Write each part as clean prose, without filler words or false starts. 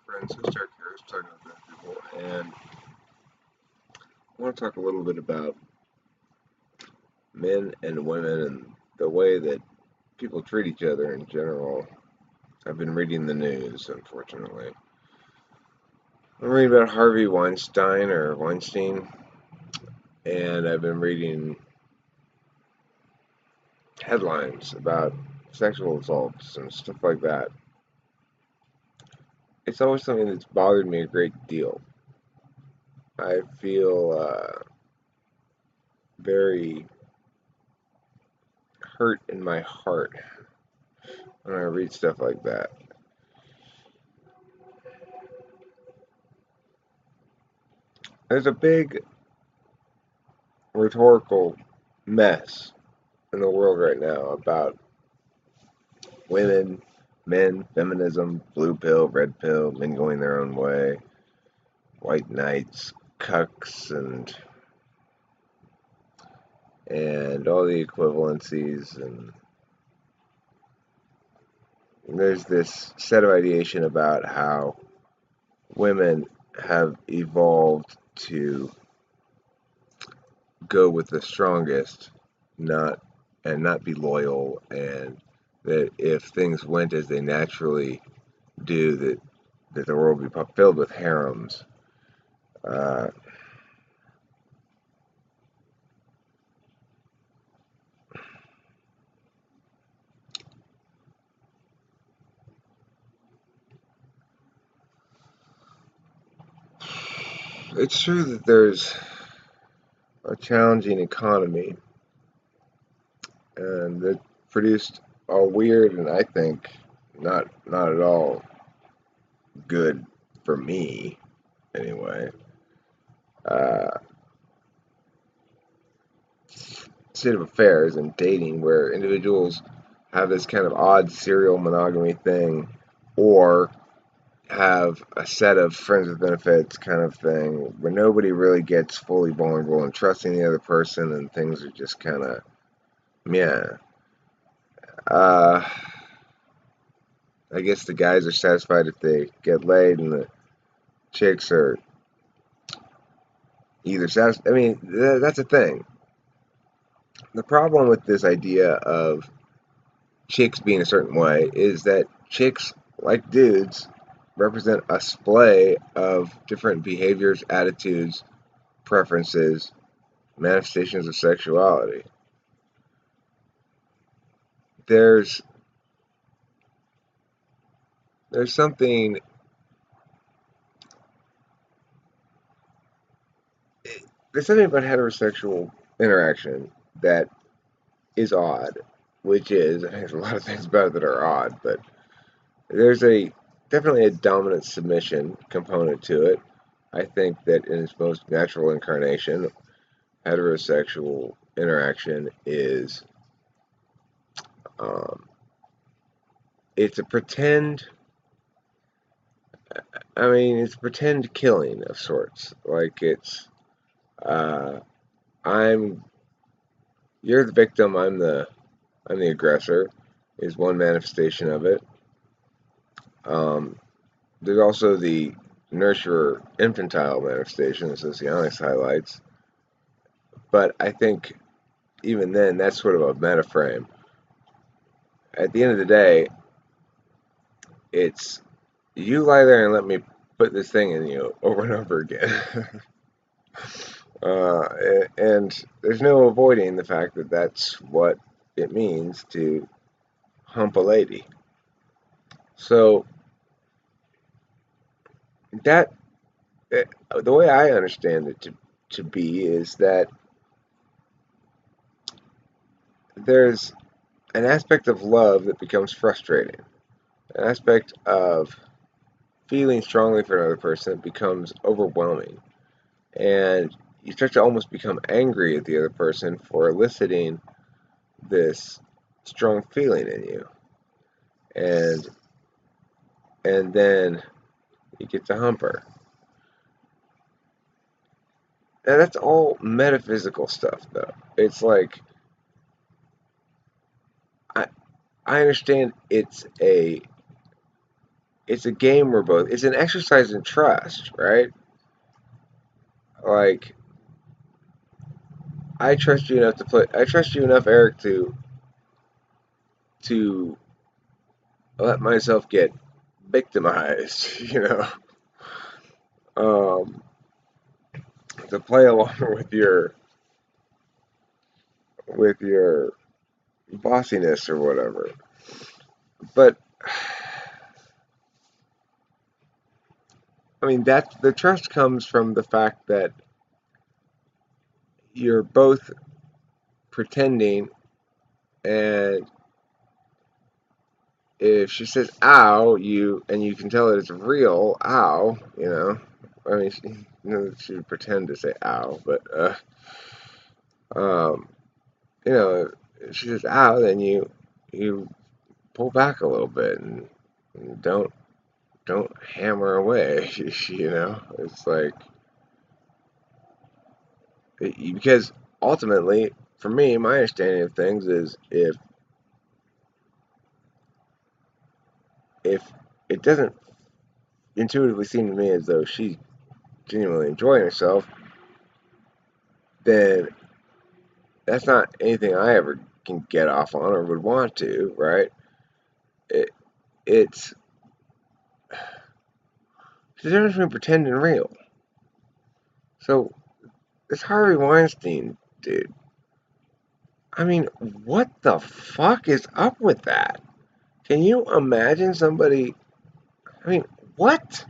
friends who start cares, talking about people, and I want to talk a little bit about men and women and the way that people treat each other in general. I've been reading the news, unfortunately. I'm reading about Harvey Weinstein or Weinstein, and I've been reading headlines about sexual assaults and stuff like that. It's always something that's bothered me a great deal. I feel very hurt in my heart when I read stuff like that. There's a big rhetorical mess in the world right now about women, men, feminism, blue pill, red pill, men going their own way, white knights, cucks, and all the equivalencies, and there's this set of ideation about how women have evolved to go with the strongest, not not be loyal, and that if things went as they naturally do, that the world would be filled with harems. Uh, it's true that there's a challenging economy, and that produced a weird and I think not at all good for me anyway. Uh, State of affairs and dating where individuals have this kind of odd serial monogamy thing, or have a set of friends with benefits kind of thing where nobody really gets fully vulnerable and trusting the other person, and things are just kind of yeah. Uh, I guess the guys are satisfied if they get laid, and the chicks are either satisfied. I mean, that's a thing. The problem with this idea of chicks being a certain way is that chicks, like dudes, represent a splay of different behaviors, attitudes, preferences, manifestations of sexuality. There's there's something there's something about heterosexual interaction that is odd, which is I think there's a lot of things about it that are odd, but there's a definitely a dominant submission component to it. I think that in its most natural incarnation, heterosexual interaction is um, it's a pretend. I mean, it's pretend killing of sorts. Like it's uh, I'm you're the victim. I'm the aggressor. Is one manifestation of it. Um, there's also the nurturer infantile manifestation that socionics highlights. But I think even then, that's sort of a metaframe. At the end of the day, it's you lie there and let me put this thing in you over and over again. And there's no avoiding the fact that that's what it means to hump a lady. So that the way I understand it to be is that there's an aspect of love that becomes frustrating, an aspect of feeling strongly for another person that becomes overwhelming, and you start to almost become angry at the other person for eliciting this strong feeling in you, and then you get to hump her. Now that's all metaphysical stuff, though. It's like I I understand it's a game where both, it's an exercise in trust, right? Like, I trust you enough to play, I trust you enough, Eric, to let myself get victimized, um, to play along with your bossiness or whatever. But I mean, that the trust comes from the fact that you're both pretending, and if she says "ow," you can tell that it's real "ow," I mean, she would pretend to say "ow," but um, if she says "ow," then you pull back a little bit and don't hammer away. It's like because ultimately, for me, my understanding of things is if it doesn't intuitively seem to me as though she's genuinely enjoying herself, then that's not anything I ever can get off on or would want to, right? It, it's the difference between pretend and real. So this Harvey Weinstein dude, I mean, what the fuck is up with that? Can you imagine somebody? I mean, what?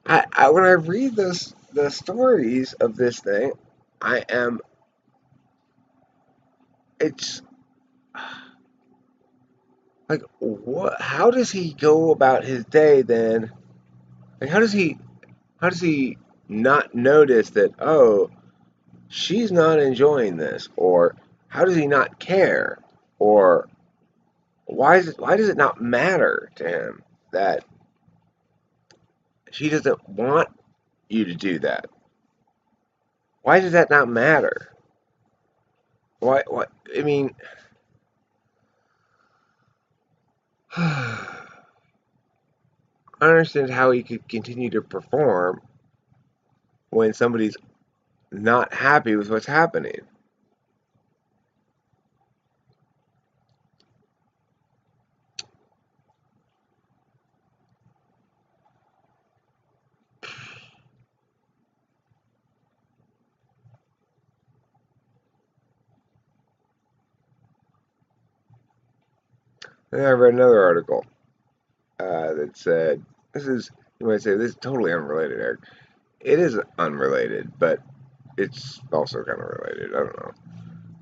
When I read the stories of this thing, I am it's like what? How does he go about his day then? Like how does he not notice that, oh, she's not enjoying this, or how does he not care, or why does it not matter to him that she doesn't want you to do that? Why does that not matter? Why I mean, I understand how he could continue to perform when somebody's not happy with what's happening. And I read another article that said, this is, you might say, this is totally unrelated, Eric. It is unrelated, but it's also kind of related. I don't know.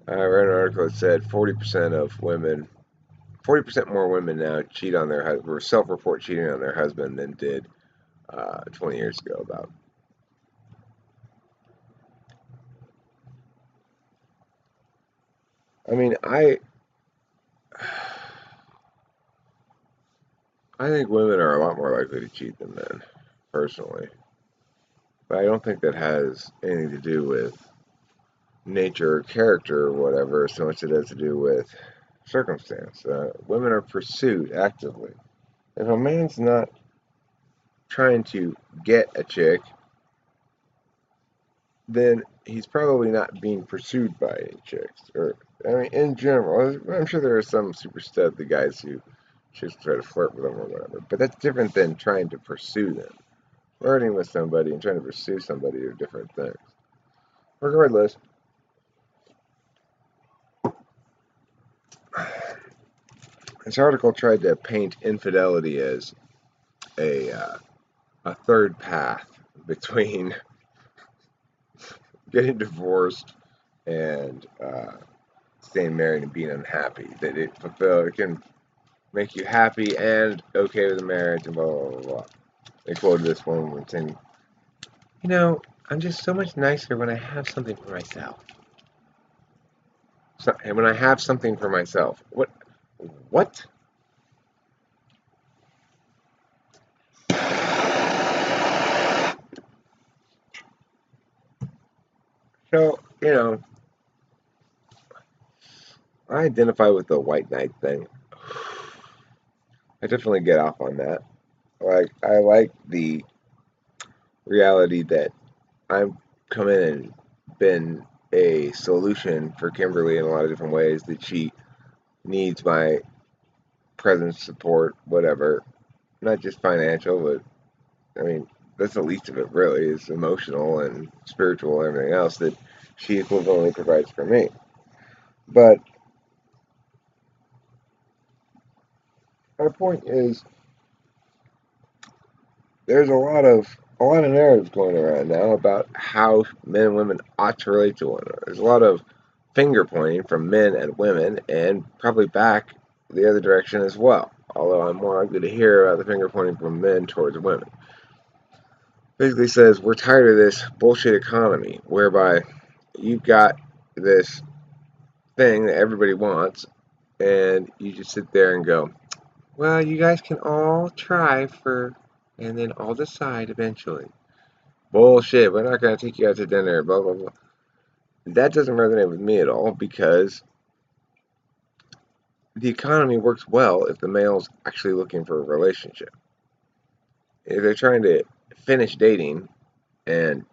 I read an article that said 40% more women now cheat on their husband, or self-report cheating on their husband than did 20 years ago. About. I mean, I think women are a lot more likely to cheat than men, personally. But I don't think that has anything to do with nature or character or whatever, so much as it has to do with circumstance. Women are pursued actively. If a man's not trying to get a chick, then he's probably not being pursued by any chicks. Or, I mean, in general, I'm sure there are some super stud the guys who chicks try to flirt with them or whatever, but that's different than trying to pursue them. Flirting with somebody and trying to pursue somebody are different things. Regardless, this article tried to paint infidelity as a uh, a third path between getting divorced and staying married and being unhappy. That it can make you happy and okay with the marriage and blah blah blah blah. They quoted this woman saying, I'm just so much nicer when I have something for myself. So, and when I have something for myself, what? What? So, I identify with the white knight thing. I definitely get off on that. Like, I like the reality that I've come in and been a solution for Kimberly in a lot of different ways, that she needs my presence, support, whatever. Not just financial, but I mean, that's the least of it, really, is emotional and spiritual and everything else that she equivalently provides for me. But my point is, there's a lot of narratives going around now about how men and women ought to relate to one another. There's a lot of finger pointing from men and women, and probably back the other direction as well. Although I'm more likely to hear about the finger pointing from men towards women. Basically says we're tired of this bullshit economy whereby you've got this thing that everybody wants, and you just sit there and go, well, you guys can all try for, and then I'll decide eventually. Bullshit, we're not going to take you out to dinner, blah, blah, blah. That doesn't resonate with me at all because the economy works well if the male's actually looking for a relationship. If they're trying to finish dating and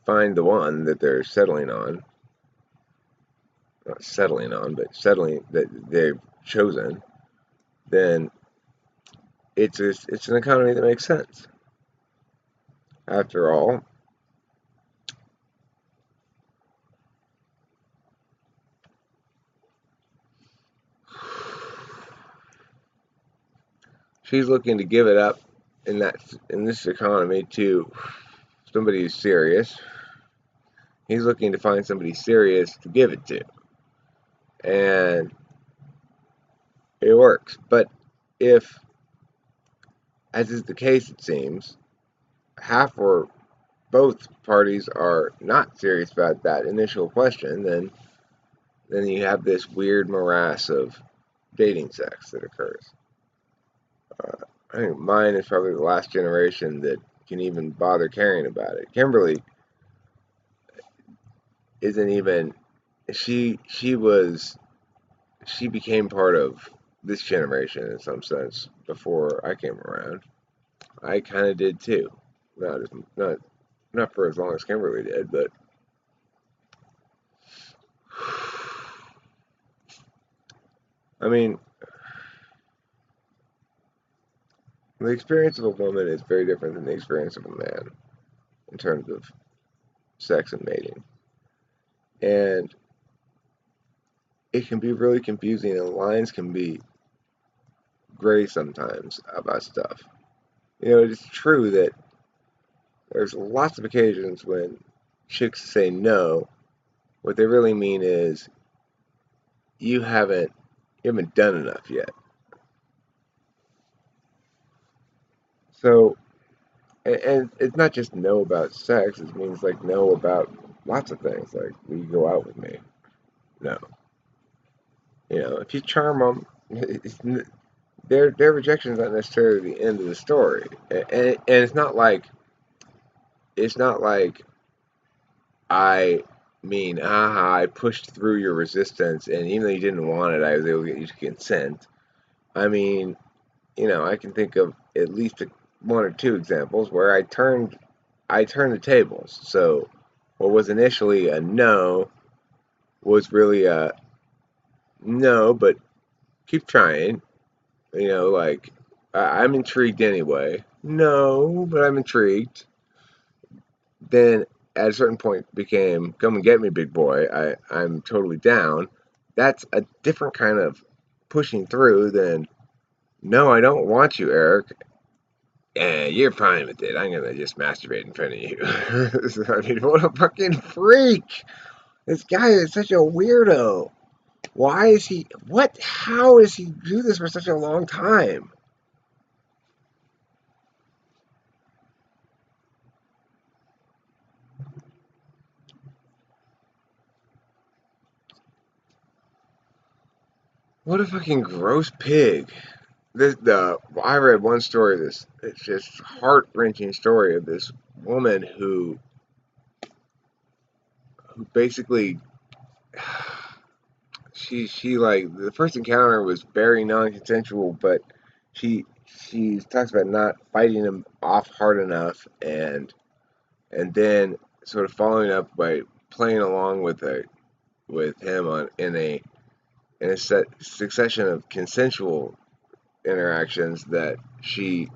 find the one that they're settling on, not settling on, but settling that they've chosen, then it's an economy that makes sense. After all, she's looking to give it up in this economy to somebody who's serious. He's looking to find somebody serious to give it to, and it works. But if, as is the case, it seems, half or both parties are not serious about that initial question, then you have this weird morass of dating sex that occurs. I think mine is probably the last generation that can even bother caring about it. Kimberly isn't even she became part of this generation in some sense before I came around. I kind of did too. Not as not not for as long as Kimberly did, but I mean, the experience of a woman is very different than the experience of a man in terms of sex and mating. And it can be really confusing, and lines can be gray sometimes about stuff. You know, it's true that there's lots of occasions when chicks say no. What they really mean is you haven't you haven't done enough yet. So, and it's not just no about sex. It means like no about lots of things. Like, will you go out with me? No. You know, if you charm them, their rejection is not necessarily the end of the story. And it's not like I mean, I pushed through your resistance, and even though you didn't want it, I was able to get you to consent. I mean, you know, I can think of at least one or two examples where I turned the tables. So what was initially a no was really a no, but keep trying. You know, like I'm intrigued anyway. No, but I'm intrigued. Then at a certain point became come and get me, big boy. I'm totally down. That's a different kind of pushing through than no, I don't want you, Eric. You're fine with it. I'm gonna just masturbate in front of you. I mean, what a fucking freak! This guy is such a weirdo. Why is he? What? How does he do this for such a long time? What a fucking gross pig. I read one story. This it's just heart wrenching story of this woman who basically she like the first encounter was very non consensual, but she talks about not fighting him off hard enough, and then sort of following up by playing along with him in a succession of consensual interactions that she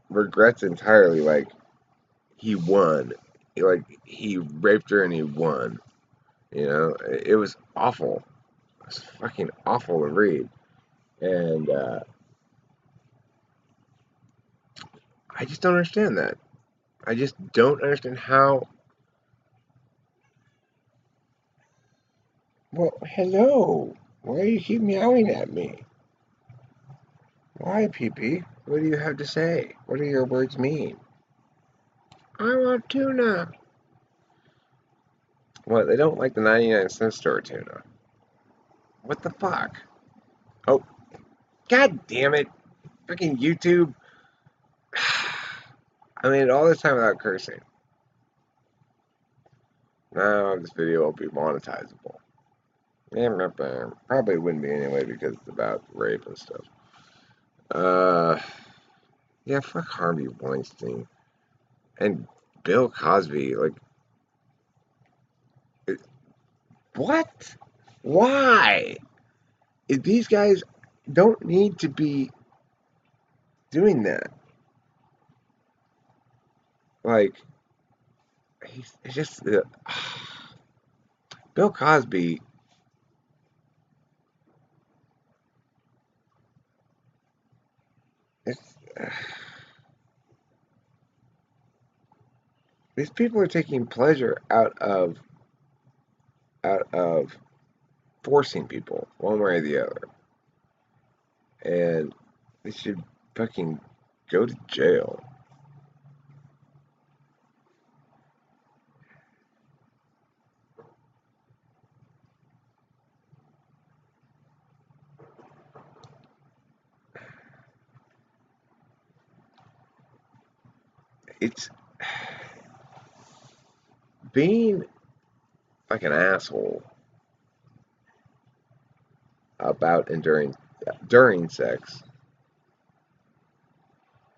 regrets entirely. Like he won, like he raped her and he won. It was awful. It was fucking awful to read, and I just don't understand that. I just don't understand how. Well, hello. Why do you keep meowing at me? Why, Pee-Pee? What do you have to say? What do your words mean? I want tuna. What, they don't like the 99-cent store tuna? What the fuck? Oh, god damn it. Freaking YouTube. I made it all this time without cursing. Now this video will be monetizable. Probably wouldn't be anyway because it's about rape and stuff. Yeah, fuck Harvey Weinstein. And Bill Cosby. Like, what? Why? These guys don't need to be doing that. Like, it's just Bill Cosby. It's, these people are taking pleasure out of forcing people one way or the other, and they should fucking go to jail. It's being like an asshole about enduring during sex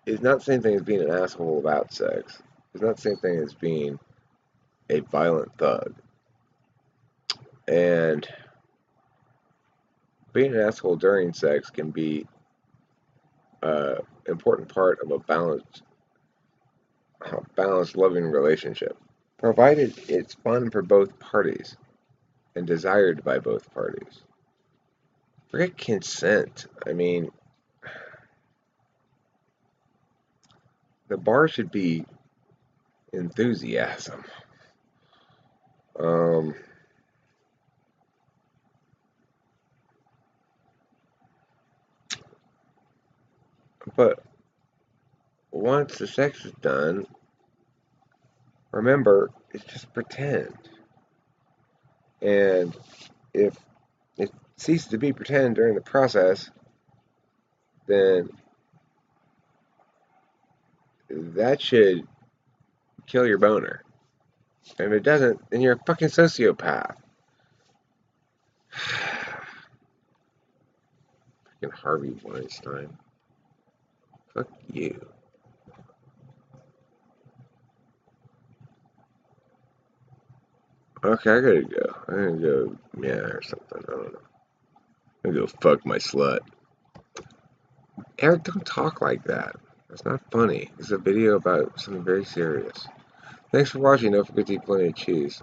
is not the same thing as being an asshole about sex. It's not the same thing as being a violent thug. And being an asshole during sex can be an important part of a balanced, loving relationship, provided it's fun for both parties and desired by both parties. Forget consent. I mean, the bar should be enthusiasm. Um, but once the sex is done, remember, it's just pretend. And if it ceases to be pretend during the process, then that should kill your boner. And if it doesn't, then you're a fucking sociopath. Fucking Harvey Weinstein. Fuck you. Okay, I gotta go. I'm gonna go, yeah, or something. I don't know. I'm gonna go fuck my slut. Eric, don't talk like that. That's not funny. It's a video about something very serious. Thanks for watching. Don't forget to eat plenty of cheese.